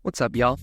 What's up, y'all?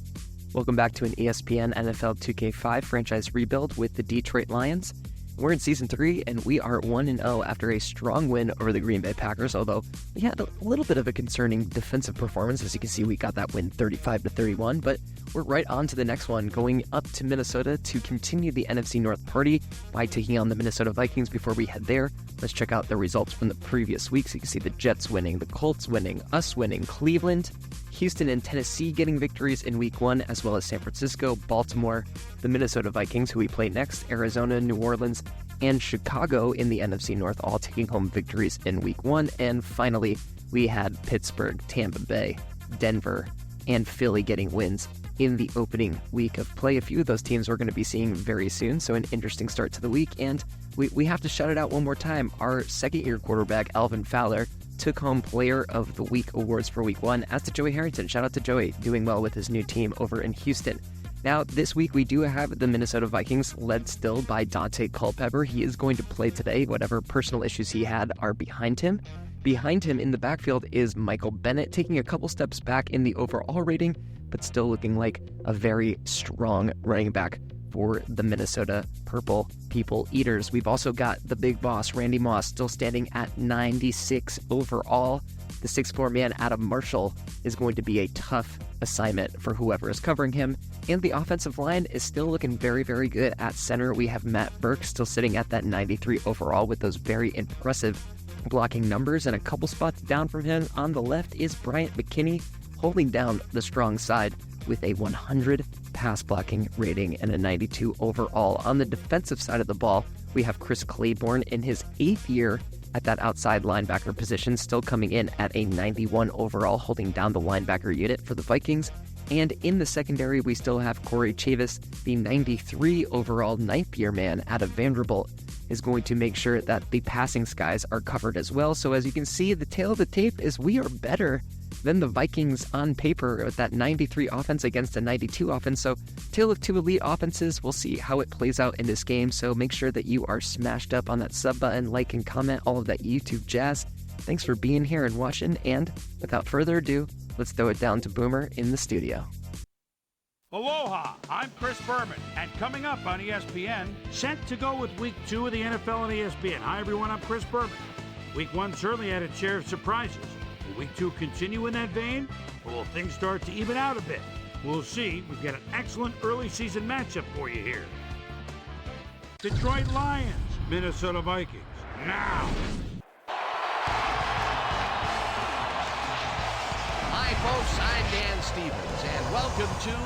Welcome back to an ESPN NFL 2K5 franchise rebuild with the Detroit Lions. We're in Season 3, and we are 1-0 after a strong win over the Green Bay Packers, although we had a little bit of a concerning defensive performance. As you can see, we got that win 35-31, but we're right on to the next one, going up to Minnesota to continue the NFC North party by taking on the Minnesota Vikings. Before we head there, let's check out the results from the previous week. So you can see the Jets winning, the Colts winning, us winning, Cleveland, Houston and Tennessee getting victories in Week 1, as well as San Francisco, Baltimore, the Minnesota Vikings, who we play next, Arizona, New Orleans, and Chicago in the NFC North, all taking home victories in Week 1. And finally, we had Pittsburgh, Tampa Bay, Denver, and Philly getting wins in the opening week of play. A few of those teams we're going to be seeing very soon, so an interesting start to the week. And we have to shout it out one more time. Our second-year quarterback, Alvin Fowler, took home Player of the Week awards for Week 1, as did Joey Harrington. Shout out to Joey, doing well with his new team over in Houston. Now, this week we do have the Minnesota Vikings, led still by Dante Culpepper. He is going to play today. Whatever personal issues he had are behind him. Behind him in the backfield is Michael Bennett, taking a couple steps back in the overall rating, but still looking like a very strong running back for the Minnesota Purple People Eaters. We've also got the big boss, Randy Moss, still standing at 96 overall. The 6'4" man, Adam Marshall, is going to be a tough assignment for whoever is covering him. And the offensive line is still looking very, very good. At center, we have Matt Burke still sitting at that 93 overall with those very impressive blocking numbers. And a couple spots down from him on the left is Bryant McKinney, holding down the strong side with a 100 pass blocking rating and a 92 overall. On the defensive side of the ball, we have Chris Claiborne in his 8th year at that outside linebacker position, still coming in at a 91 overall, holding down the linebacker unit for the Vikings. And in the secondary, we still have Corey Chavis, the 93 overall 9th year man out of Vanderbilt, is going to make sure that the passing skies are covered as well. So as you can see, the tail of the tape is we are better than the Vikings on paper with that 93 offense against a 92 offense. So tale of two elite offenses. We'll see how it plays out in this game. So make sure that you are smashed up on that sub button, like and comment, all of that YouTube jazz. Thanks for being here and watching. And without further ado, let's throw it down to Boomer in the studio. Aloha, I'm Chris Berman, and coming up on ESPN, set to go with Week 2 of the NFL on ESPN. Hi everyone, I'm Chris Berman. Week 1 certainly had its share of surprises. Will Week 2 continue in that vein, or will things start to even out a bit? We'll see. We've got an excellent early season matchup for you here. Detroit Lions, Minnesota Vikings, now. Hi folks, I'm Dan Stevens, and welcome to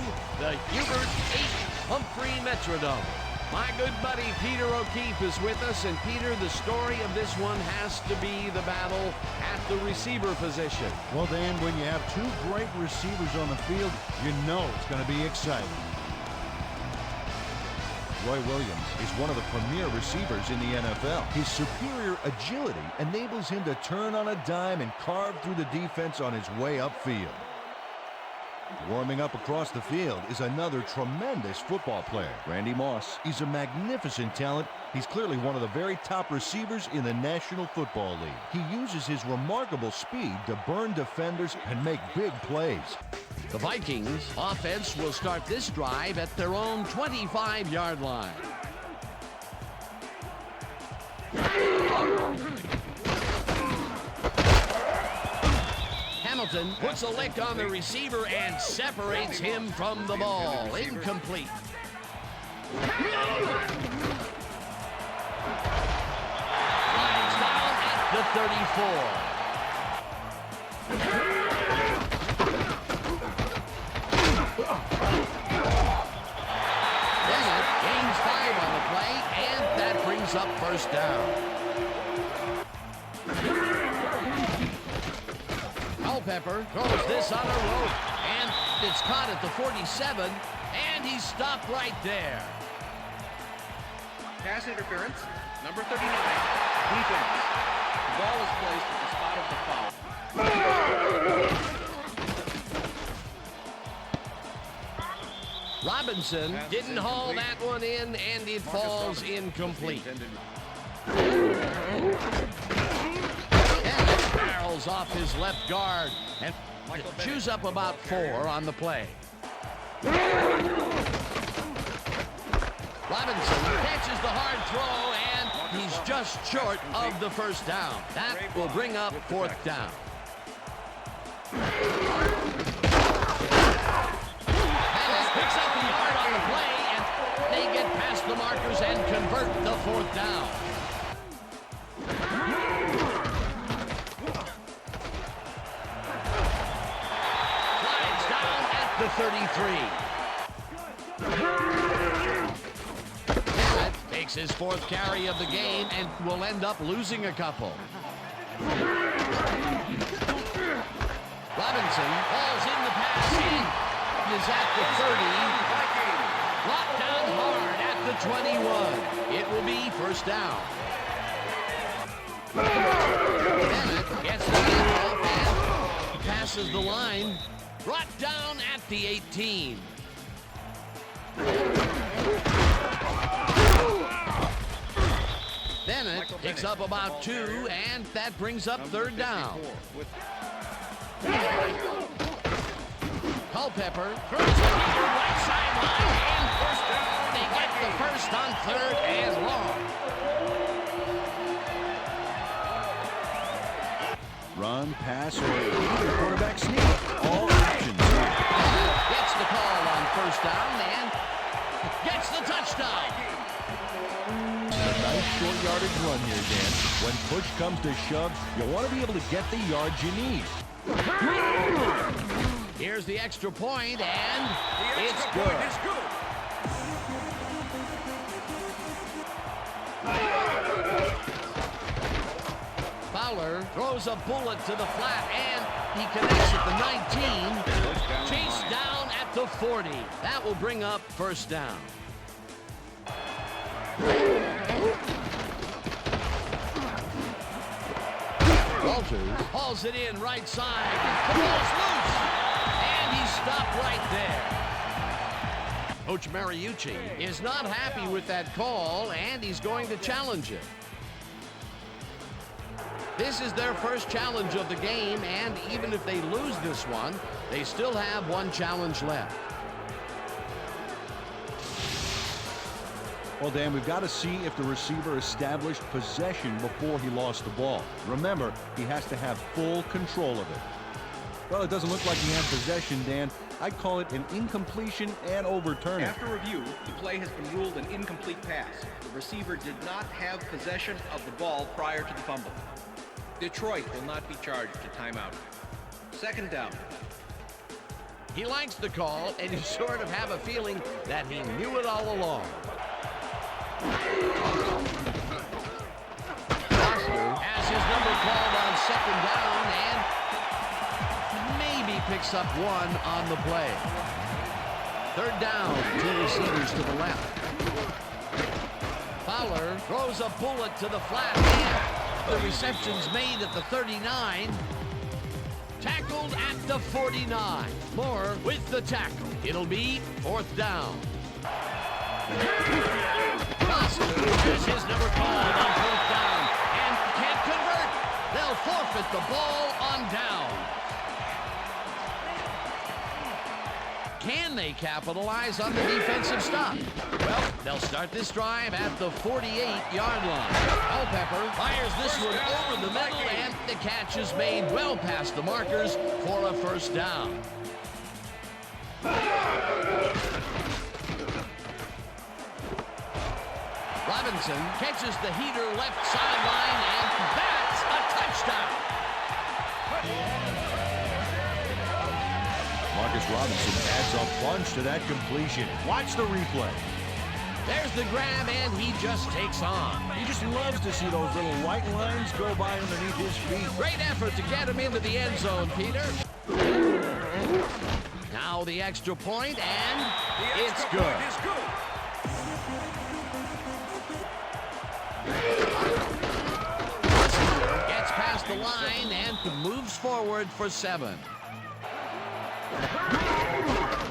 the Hubert H. Humphrey Metrodome. My good buddy Peter O'Keefe is with us, and Peter, the story of this one has to be the battle at the receiver position. Well, Dan, when you have two great receivers on the field, you know it's going to be exciting. Roy Williams is one of the premier receivers in the NFL. His superior agility enables him to turn on a dime and carve through the defense on his way upfield. Warming up across the field is another tremendous football player, Randy Moss. He's a magnificent talent. He's clearly one of the very top receivers in the National Football League. He uses his remarkable speed to burn defenders and make big plays. The Vikings offense will start this drive at their own 25-yard line. Hamilton puts a lick on the receiver and separates him from the ball. Incomplete. Lions down at the 34. Bennett gains 5 on the play, and that brings up first down. Culpepper throws this on a rope, and it's caught at the 47, and he's stopped right there. Pass interference, number 39, defense. The ball is placed at the spot of the foul. Robinson didn't haul that one in, and it falls incomplete. Bennett barrels off his left guard, and chews up about 4 on the play. Robinson catches the hard throw, and he's just short of the first down. That will bring up 4th down. Bennett picks up the yard on the play, and they get past the markers and convert the 4th down. Slides down at the 33. Bennett takes his 4th carry of the game and will end up losing a couple. Robinson falls in the pass and is at the 30. Locked down hard at the 21. It will be 1st down. Bennett gets the handoff and passes the line. Brought down at the 18. Bennett picks up about 2, and that brings up 3rd down. Culpepper throws it to the right sideline, and 1st down. They get the 1st on 3rd and long. Run, pass, or either quarterback sneak. All options here. Gets the call on 1st down and gets the touchdown. A nice short yardage run here, Dan. When push comes to shove, you want to be able to get the yards you need. Here's the extra point, and it's good. Fowler throws a bullet to the flat, and he connects at the 19. Chased down at the 40. That will bring up 1st down. Walters hauls it in right side. The ball's loose, and he's stopped right there. Coach Mariucci is not happy with that call, and he's going to challenge it. This is their first challenge of the game, and even if they lose this one, they still have 1 challenge left. Well, Dan, we've got to see if the receiver established possession before he lost the ball. Remember, he has to have full control of it. Well, it doesn't look like he had possession, Dan. I'd call it an incompletion and overturn it. After review, the play has been ruled an incomplete pass. The receiver did not have possession of the ball prior to the fumble. Detroit will not be charged a timeout. 2nd down. He likes the call, and you sort of have a feeling that he knew it all along. Foster has his number called on 2nd down, and maybe picks up 1 on the play. 3rd down, 2 receivers to the left. Fowler throws a bullet to the flat, and the reception's made at the 39. Tackled at the 49. Moore with the tackle. It'll be 4th down. Foster has his number called on 4th down and can't convert. They'll forfeit the ball on down. Can they capitalize on the defensive stop? Well, they'll start this drive at the 48-yard line. Culpepper fires this one over the middle, and the catch is made well past the markers for a 1st down. Robinson catches the heater left sideline, and that's a touchdown. Marcus Robinson adds a punch to that completion. Watch the replay. There's the grab, and he just takes on. He just loves to see those little white lines go by underneath his feet. Great effort to get him into the end zone, Peter. Now the extra point, and it's good. Gets past the line and moves forward for 7.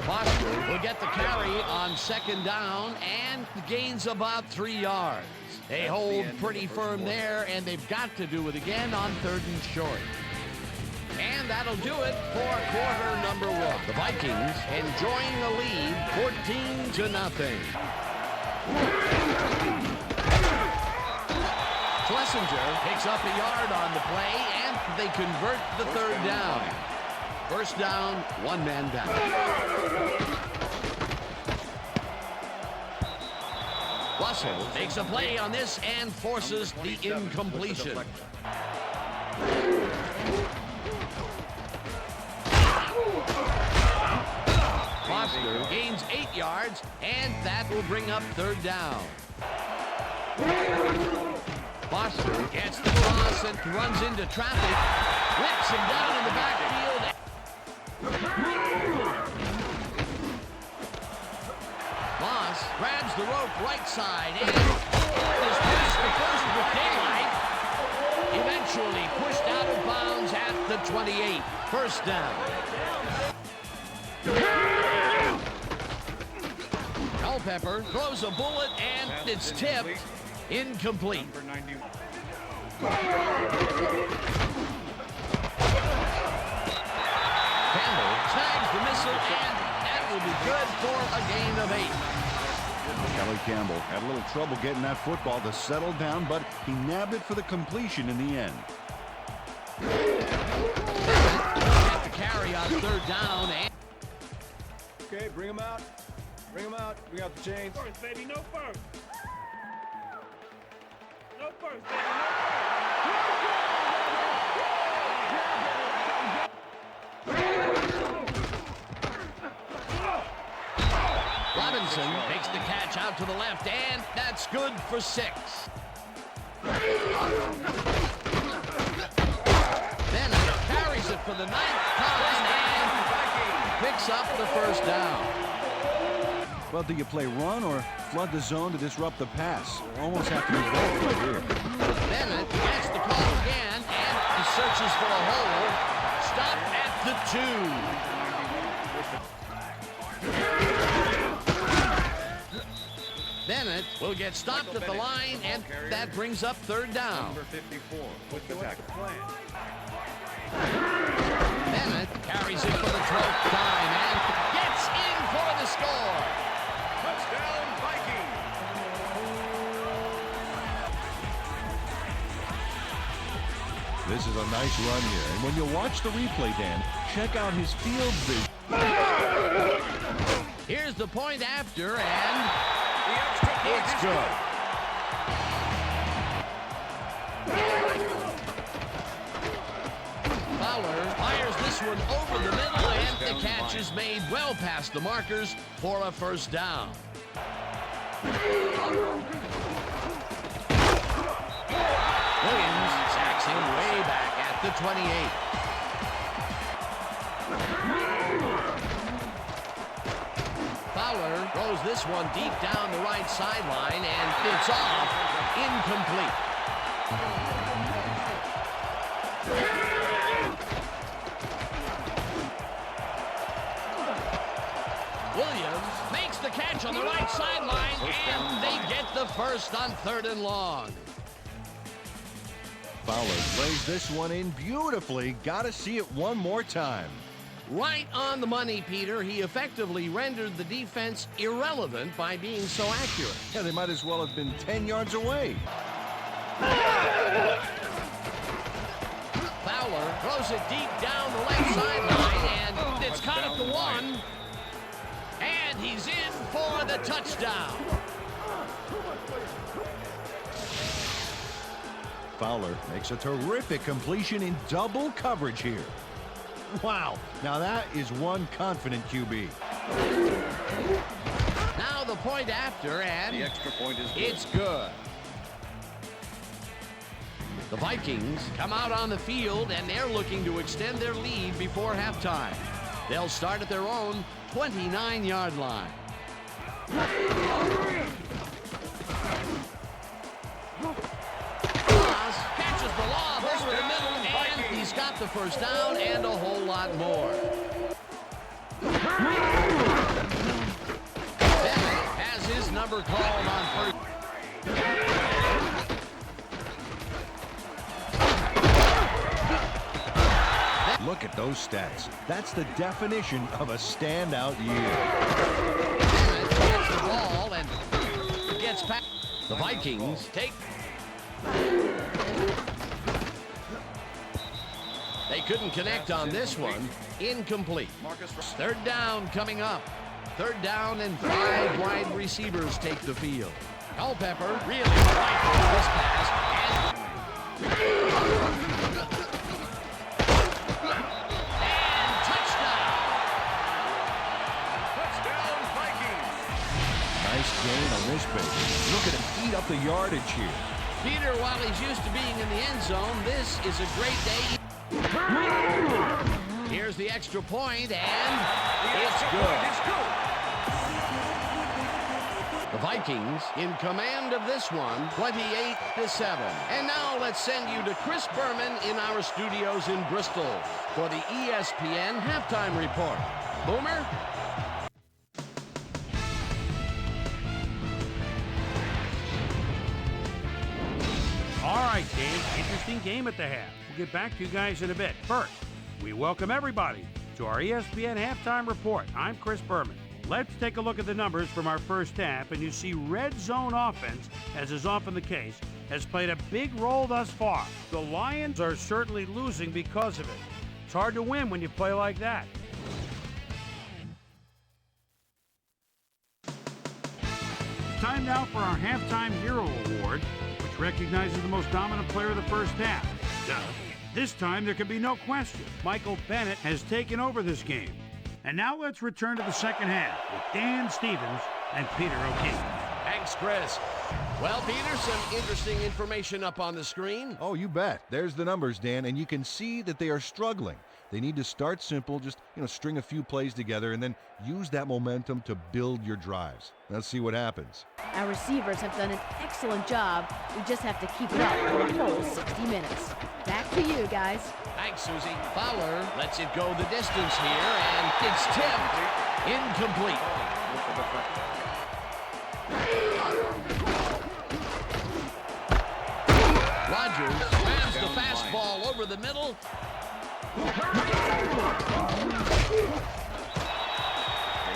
Foster will get the carry on 2nd down and gains about 3 yards. They hold pretty firm there, and they've got to do it again on 3rd and short. And And that'll do it for quarter number one. The Vikings enjoying the lead 14-0. Schlesinger picks up a yard on the play, and they convert the third down. First down, one man down. Russell makes a play on this and forces the incompletion. Foster gains 8 yards, and that will bring up third down. Foster gets the cross and runs into traffic, whips him down in the backfield. Moss grabs the rope right side and is pushed the first with daylight. Eventually pushed out of bounds at the 28. First down. Culpepper throws a bullet and it's tipped. Incomplete. Campbell snags the missile, and that will be good for a gain of 8. Kelly Campbell had a little trouble getting that football to settle down, but he nabbed it for the completion in the end. Get the carry on third down. And okay, bring him out. Bring him out. Bring out the chains. First, baby, no first. No first, baby, no Robinson makes the catch out to the left, and that's good for 6. Then carries it for the 9th time and picks up the first down. Well, do you play run or flood the zone to disrupt the pass? Almost have to be both right here. Bennett gets the call again, and he searches for a hole. Stop at the 2. Bennett will get stopped at the line, and that brings up third down. Number 54 with the tackle. Bennett carries it for the 12th time and gets in for the score. Touchdown, Vikings! This is a nice run here. And when you watch the replay, Dan, check out his field vision. Here's the point after, and The extra point it's is good. Fowler fires this one over the middle, and the catch is made well past the markers for a first down. Williams sacks him way back at the 28. Fowler throws this one deep down the right sideline, and it's off. Incomplete. Williams makes the catch on the right sideline, and they get the first on 3rd and long. Fowler lays this one in beautifully. Got to see it one more time. Right on the money, Peter. He effectively rendered the defense irrelevant by being so accurate. Yeah, they might as well have been 10 yards away. Fowler throws it deep down the left sideline, and it's caught at the 1. And he's in for the touchdown. Fowler makes a terrific completion in double coverage here. Wow, now that is one confident QB. Now the point after, and The extra point is good. it's good. The Vikings come out on the field, and they're looking to extend their lead before halftime. They'll start at their own 29-yard line. Ross catches the lob over the middle, and he's got the first down and a whole lot more. Bennett has his number called on first. Look Look at those stats. That's the definition of a standout year. Gets the ball and gets back. The Vikings take. They couldn't connect on this one. Incomplete. Third down coming up. Third down and 5 wide receivers take the field. Culpepper really rifles this pass. And touchdown. Touchdown, Vikings. Nice gain on this base. Look at him eat up the yardage here. Peter, while he's used to being in the end zone, this is a great day. Here's the extra point, and it's good. The Vikings in command of this one, 28-7. And now let's send you to Chris Berman in our studios in Bristol for the ESPN halftime report. Boomer? All right, Dave, interesting game at the half. We'll get back to you guys in a bit. First, we welcome everybody to our ESPN halftime report. I'm Chris Berman. Let's take a look at the numbers from our first half, and you see red zone offense, as is often the case, has played a big role thus far. The Lions are certainly losing because of it. It's hard to win when you play like that. It's time now for our Halftime Hero Award, which recognizes the most dominant player of the first half. Duh. This time, there can be no question. Michael Bennett has taken over this game. And now let's return to the second half with Dan Stevens and Peter O'Keefe. Thanks, Chris. Well, Peter, some interesting information up on the screen. Oh, you bet. There's the numbers, Dan, and you can see that they are struggling. They need to start simple, just, string a few plays together and then use that momentum to build your drives. Let's see what happens. Our receivers have done an excellent job. We just have to keep it up for the whole 60 minutes. Back to you, guys. Thanks, Susie. Fowler lets it go the distance here, and it's tipped. Incomplete. Rodgers grabs the fastball over the middle.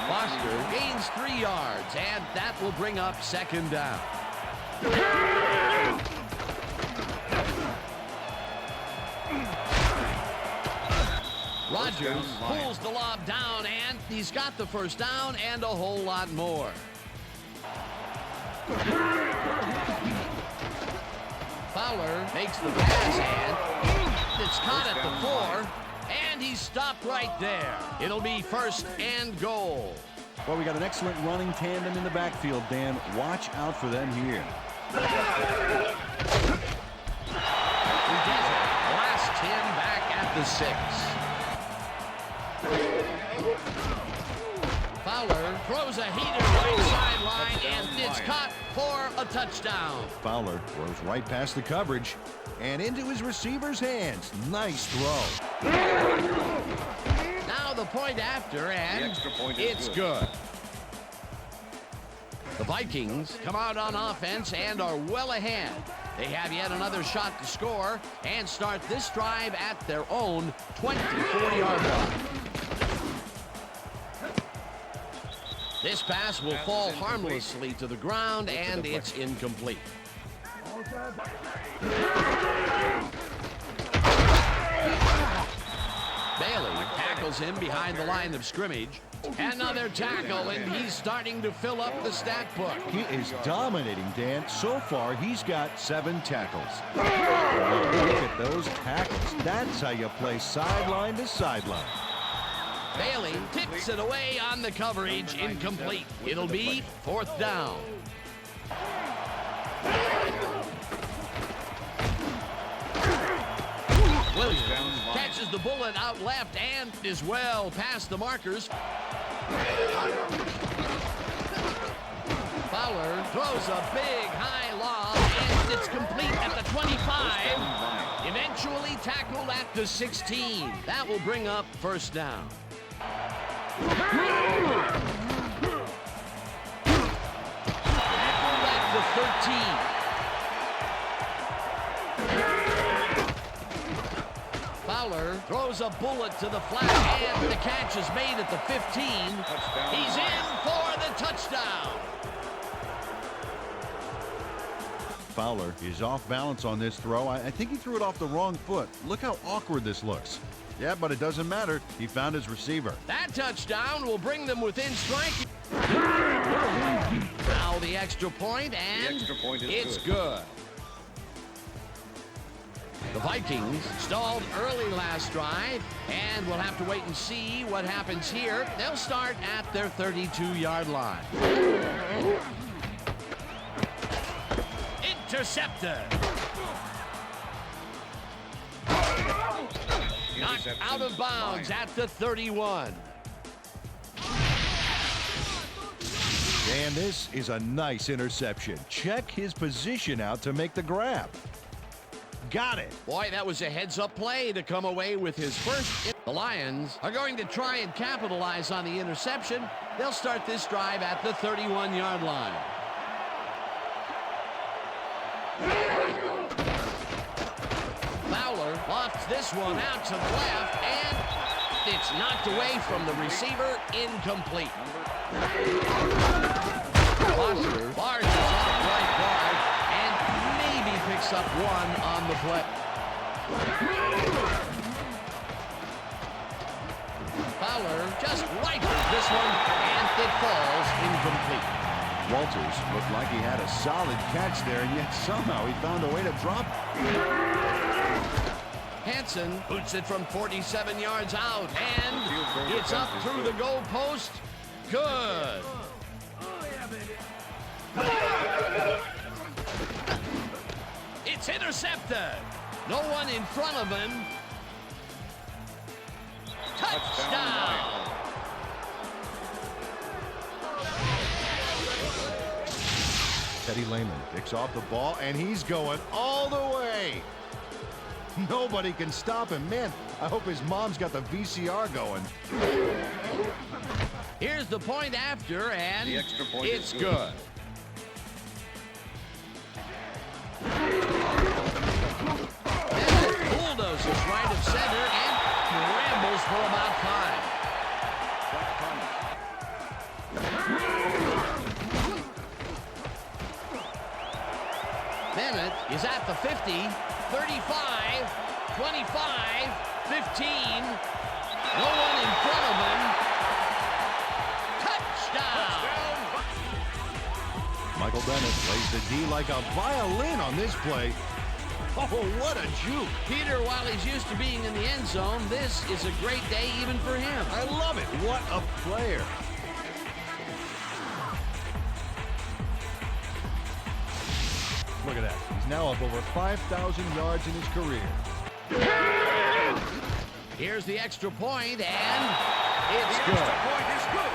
Foster gains 3 yards, and that will bring up second down. Rodgers pulls the lob down, and he's got the first down and a whole lot more. Fowler makes the pass, and it's caught at the 4, and he's stopped right there. It'll be first and goal. Well, we got an excellent running tandem in the backfield, Dan. Watch out for them here. He does it. Blasts him back at the 6. Fowler throws a heater right sideline, and it's caught for a touchdown. Fowler throws right past the coverage and into his receiver's hands. Nice throw. Now the point after, and it's good. The Vikings come out on offense and are well ahead. They have yet another shot to score and start this drive at their own 24-yard line. This pass will fall harmlessly to the ground, and it's incomplete. Bailey tackles him behind the line of scrimmage. Another tackle, and he's starting to fill up the stat book. He is dominating, Dan. So far, he's got 7 tackles. Look at those tackles. That's how you play sideline to sideline. Bailey tips it away on the coverage. Incomplete. It'll be fourth down. Williams catches the bullet out left and is well past the markers. Fowler throws a big high lob, and it's complete at the 25. Eventually tackled at the 16. That will bring up first down. At the 13. Fowler throws throws a bullet to the flat, and the catch is made at the 15. Touchdown. He's in for the touchdown. Fowler is off balance on this throw. I think he threw it off the wrong foot. Look how awkward this looks. Yeah, but it doesn't matter. He found his receiver. That touchdown will bring them within striking. Now the extra point, and The extra point is it's good. good. The Vikings stalled early last drive, and we'll have to wait and see what happens here. They'll start at their 32-yard line. Intercepted. Knocked out of bounds at the 31. And this is a nice interception. Check his position out to make the grab. Got it. Boy, that was a heads-up play to come away with his first. The Lions are going to try and capitalize on the interception. They'll start this drive at the 31-yard line. Fowler lofts this one out to the left, and it's knocked away from the receiver, incomplete. Foster barges off right guard and maybe picks up one on the play. Fowler just rifles this one, and it falls incomplete. Walters looked like he had a solid catch there, and yet somehow he found a way to drop it. Hansen boots it from 47 yards out, and it's up through the goal post. Good. It's intercepted. No one in front of him. Touchdown. Teddy Lehman picks off the ball, and he's going all the way. Nobody can stop him. Man, I hope his mom's got the VCR going. Here's the point after, and The extra point it's is good. good. Bulldozes right of center and rambles for about 5. Bennett is at the 50, 35, 25, 15. No one in front of him. Touchdown! Michael Bennett plays the D like a violin on this play. Oh, what a juke. Peter, while he's used to being in the end zone, this is a great day even for him. I love it. What a player. Look at that. He's now up over 5,000 yards in his career. Here's the extra point, and it's good. Extra point is good.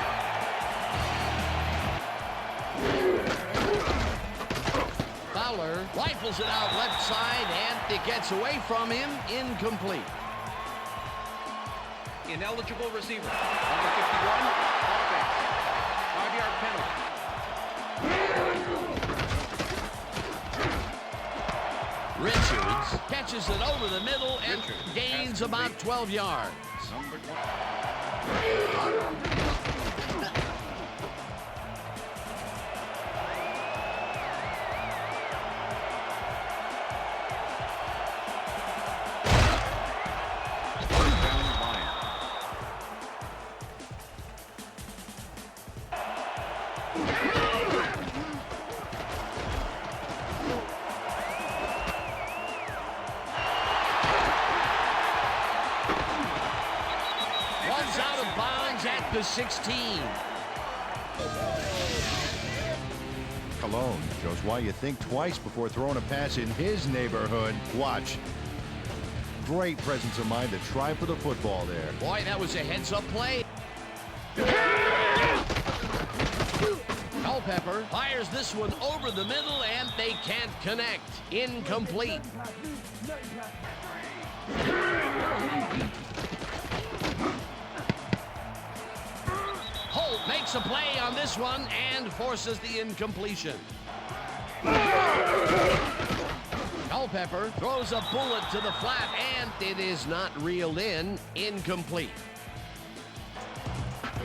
Fowler rifles it out left side, and it gets away from him, incomplete. Ineligible receiver. Number 51, offense. 5-yard penalty. Richards catches it over the middle and Richards gains has about 12 yards. Number 20. Touchdown Lions. Runs out of bounds at the 16. Cologne shows why you think twice before throwing a pass in his neighborhood. Watch. Great presence of mind to try for the football there. Boy, that was a heads-up play. Culpepper fires this one over the middle, and they can't connect. Incomplete. Holt makes a play on this one and forces the incompletion. Culpepper throws a bullet to the flat, and it is not reeled in. Incomplete.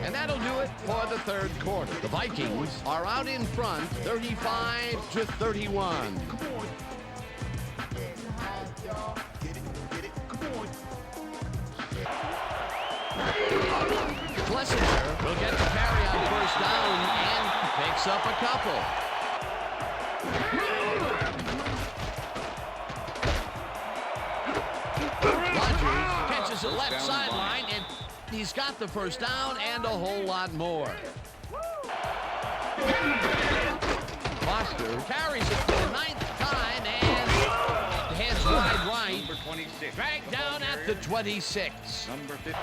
And that'll do it for the third quarter. The Vikings are out in front, 35-31. Schlesinger will get the carry on first down and picks up a couple. Rodgers catches it left sideline, and he's got the first down and a whole lot more. Foster carries it for the 9th time and heads wide right. Number 26. Dragged down at the 26. Number 50.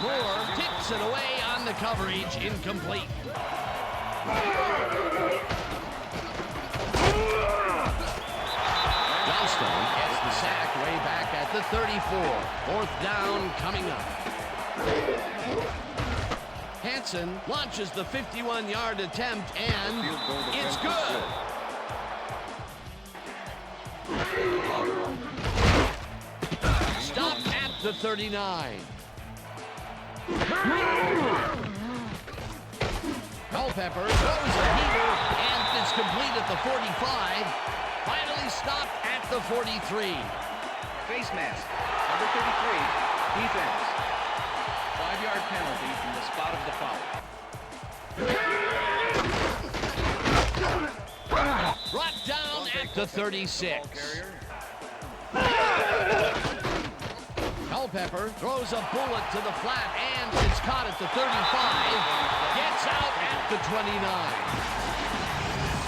Moore tips it away on the coverage. Incomplete. Johnstone gets the sack way back at the 34. 4th down coming up. Hansen launches the 51-yard attempt, and it's good. Stopped at the 39. Culpepper throws a heater, and it's complete at the 45. Finally stopped at the 43. Face mask. Number 33. Defense. 5-yard penalty from the spot of the foul. Brought down at the 36. Culpepper throws a bullet to the flat, and it's caught at the 35. Gets out at the 29.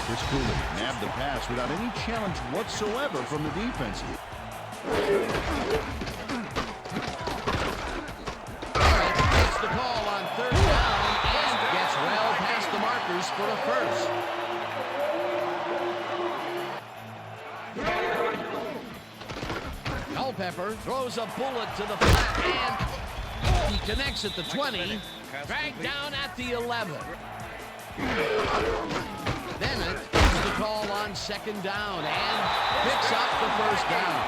Chris Cooley nabbed the pass without any challenge whatsoever from the defense. Gets the call on 3rd down and gets well past the markers for a first. Culpepper throws a bullet to the flat, and he connects at the 20, dragged down at the 11. Bennett gets the call on 2nd down and picks up the first down.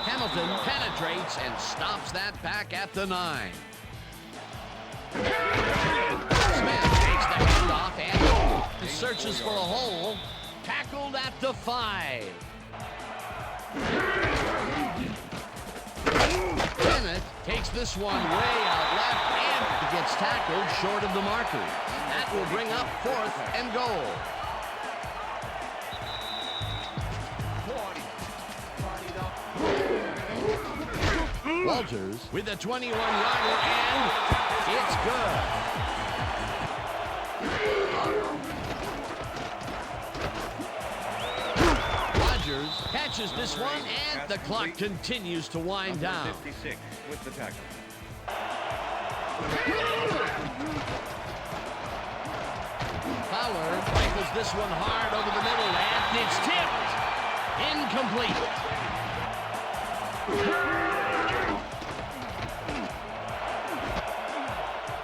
Hamilton penetrates and stops that back at the 9. Smith takes the handoff and searches for a hole. Tackled at the 5. Bennett takes this one way out left and gets tackled short of the marker. That will bring up 4th and goal. Walters with a 21-yarder, and it's good. Rodgers catches this one, and the clock continues to wind down. 56 with the tackle. Fowler rifles this one hard over the middle, and it's tipped. Incomplete.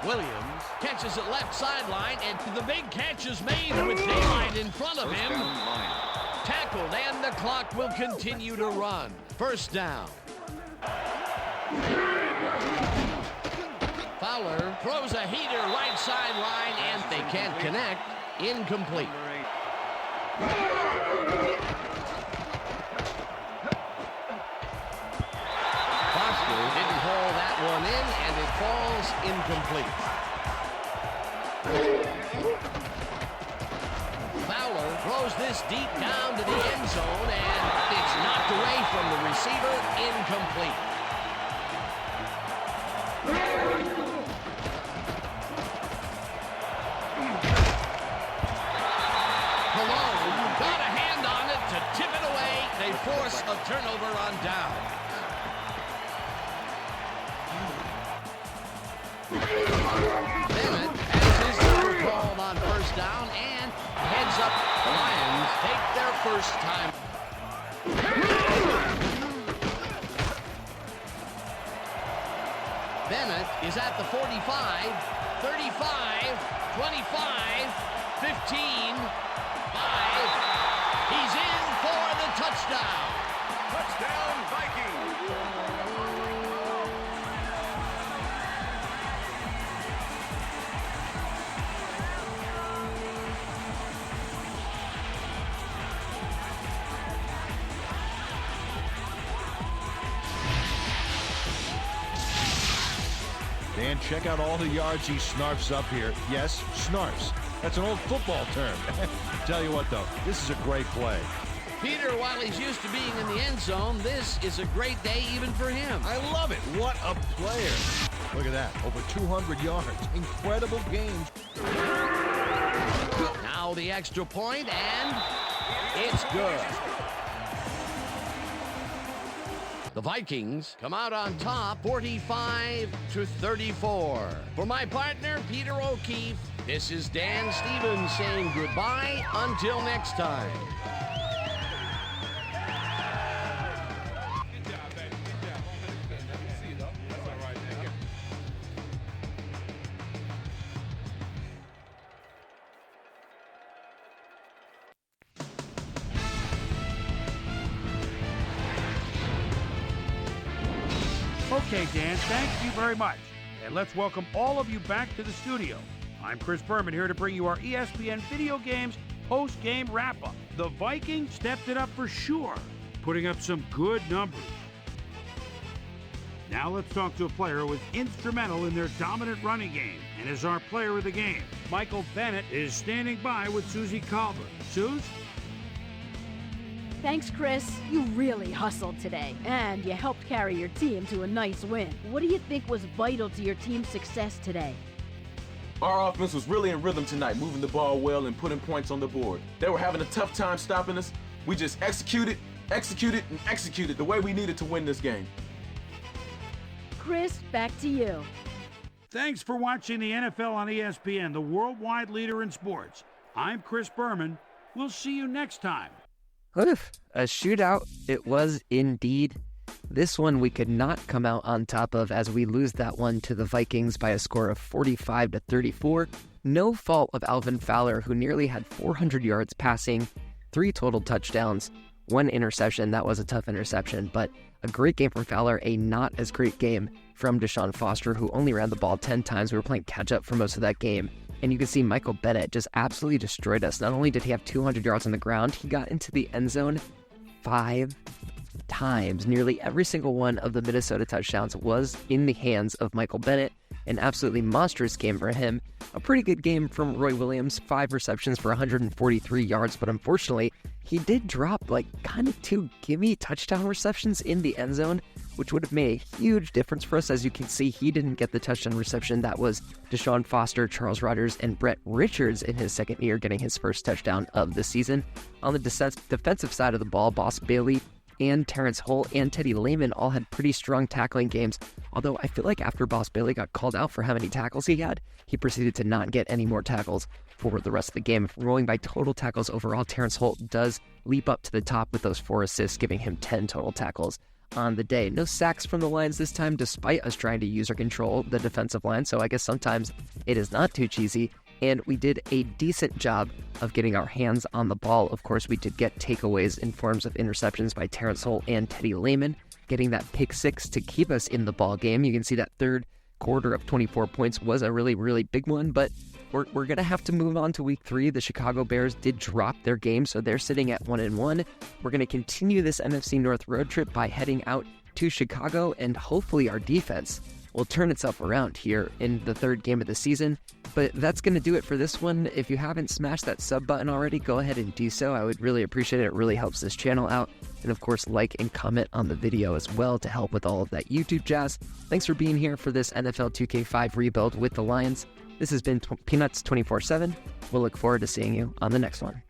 Williams catches it left sideline, and the big catch is made with daylight in front of him. Tackled, and the clock will continue to run. First down. Fowler throws a heater right sideline, and they can't connect. Incomplete. Foster didn't haul that one in, and it falls incomplete. Fowler throws this deep down to the end zone, and it's knocked away from the receiver. Incomplete. Malone got a hand on it to tip it away. They force a turnover on down. Bennett has his number called on on first down, and heads up. The Lions take their first time. Bennett is at the 45, 35, 25, 15, 5. He's in for the touchdown. Touchdown, Vikings! Dan, check out all the yards he snarfs up here. Yes, snarfs. That's an old football term. Tell you what, though, this is a great play. Peter, while he's used to being in the end zone, this is a great day even for him. I love it. What a player. Look at that. Over 200 yards. Incredible game. Now the extra point, and it's good. The Vikings come out on top, 45-34. For my partner, Peter O'Keefe, this is Dan Stevens saying goodbye until next time. Okay, Dan, thank you very much. And let's welcome all of you back to the studio. I'm Chris Berman here to bring you our ESPN Video Games post-game wrap-up. The Vikings stepped it up for sure, putting up some good numbers. Now let's talk to a player who was instrumental in their dominant running game and is our player of the game. Michael Bennett is standing by with Susie Colbert. Suze? Thanks, Chris. You really hustled today, and you helped carry your team to a nice win. What do you think was vital to your team's success today? Our offense was really in rhythm tonight, moving the ball well and putting points on the board. They were having a tough time stopping us. We just executed the way we needed to win this game. Chris, back to you. Thanks for watching the NFL on ESPN, the worldwide leader in sports. I'm Chris Berman. We'll see you next time. Oof, a shootout it was indeed. This one we could not come out on top of as we lose that one to the Vikings by a score of 45-34. No fault of Alvin Fowler, who nearly had 400 yards passing, 3 total touchdowns, 1 interception. That was a tough interception, but a great game from Fowler, a not as great game from Deshaun Foster, who only ran the ball 10 times. We were playing catch up for most of that game. And you can see Michael Bennett just absolutely destroyed us. Not only did he have 200 yards on the ground, he got into the end zone 5 times. Nearly every single one of the Minnesota touchdowns was in the hands of Michael Bennett. An absolutely monstrous game for him. A pretty good game from Roy Williams, 5 receptions for 143 yards, but unfortunately, he did drop kind of 2 gimme touchdown receptions in the end zone, which would have made a huge difference for us. As you can see, he didn't get the touchdown reception. That was Deshaun Foster, Charles Rodgers, and Brett Richards in his second year getting his first touchdown of the season. On the defensive side of the ball, Boss Bailey and Terrence Holt and Teddy Lehman all had pretty strong tackling games, although I feel like after Boss Bailey got called out for how many tackles he had, he proceeded to not get any more tackles for the rest of the game. Rolling by total tackles overall, Terrence Holt does leap up to the top with those 4 assists, giving him 10 total tackles on the day. No sacks from the Lions this time, despite us trying to use or control the defensive line, so I guess sometimes it is not too cheesy. And we did a decent job of getting our hands on the ball. Of course, we did get takeaways in forms of interceptions by Terrence Holt and Teddy Lehman, getting that pick 6 to keep us in the ball game. You can see that third quarter of 24 points was a really, really big one, but we're going to have to move on to week 3. The Chicago Bears did drop their game, so they're sitting at 1-1. We're going to continue this NFC North road trip by heading out to Chicago, and hopefully our defense will turn itself around here in the 3rd game of the season. But that's going to do it for this one. If you haven't smashed that sub button already, go ahead and do so. I would really appreciate it. It really helps this channel out. And of course, like and comment on the video as well to help with all of that YouTube jazz. Thanks for being here for this NFL 2K5 rebuild with the Lions. This has been Peanuts 24/7. We'll look forward to seeing you on the next one.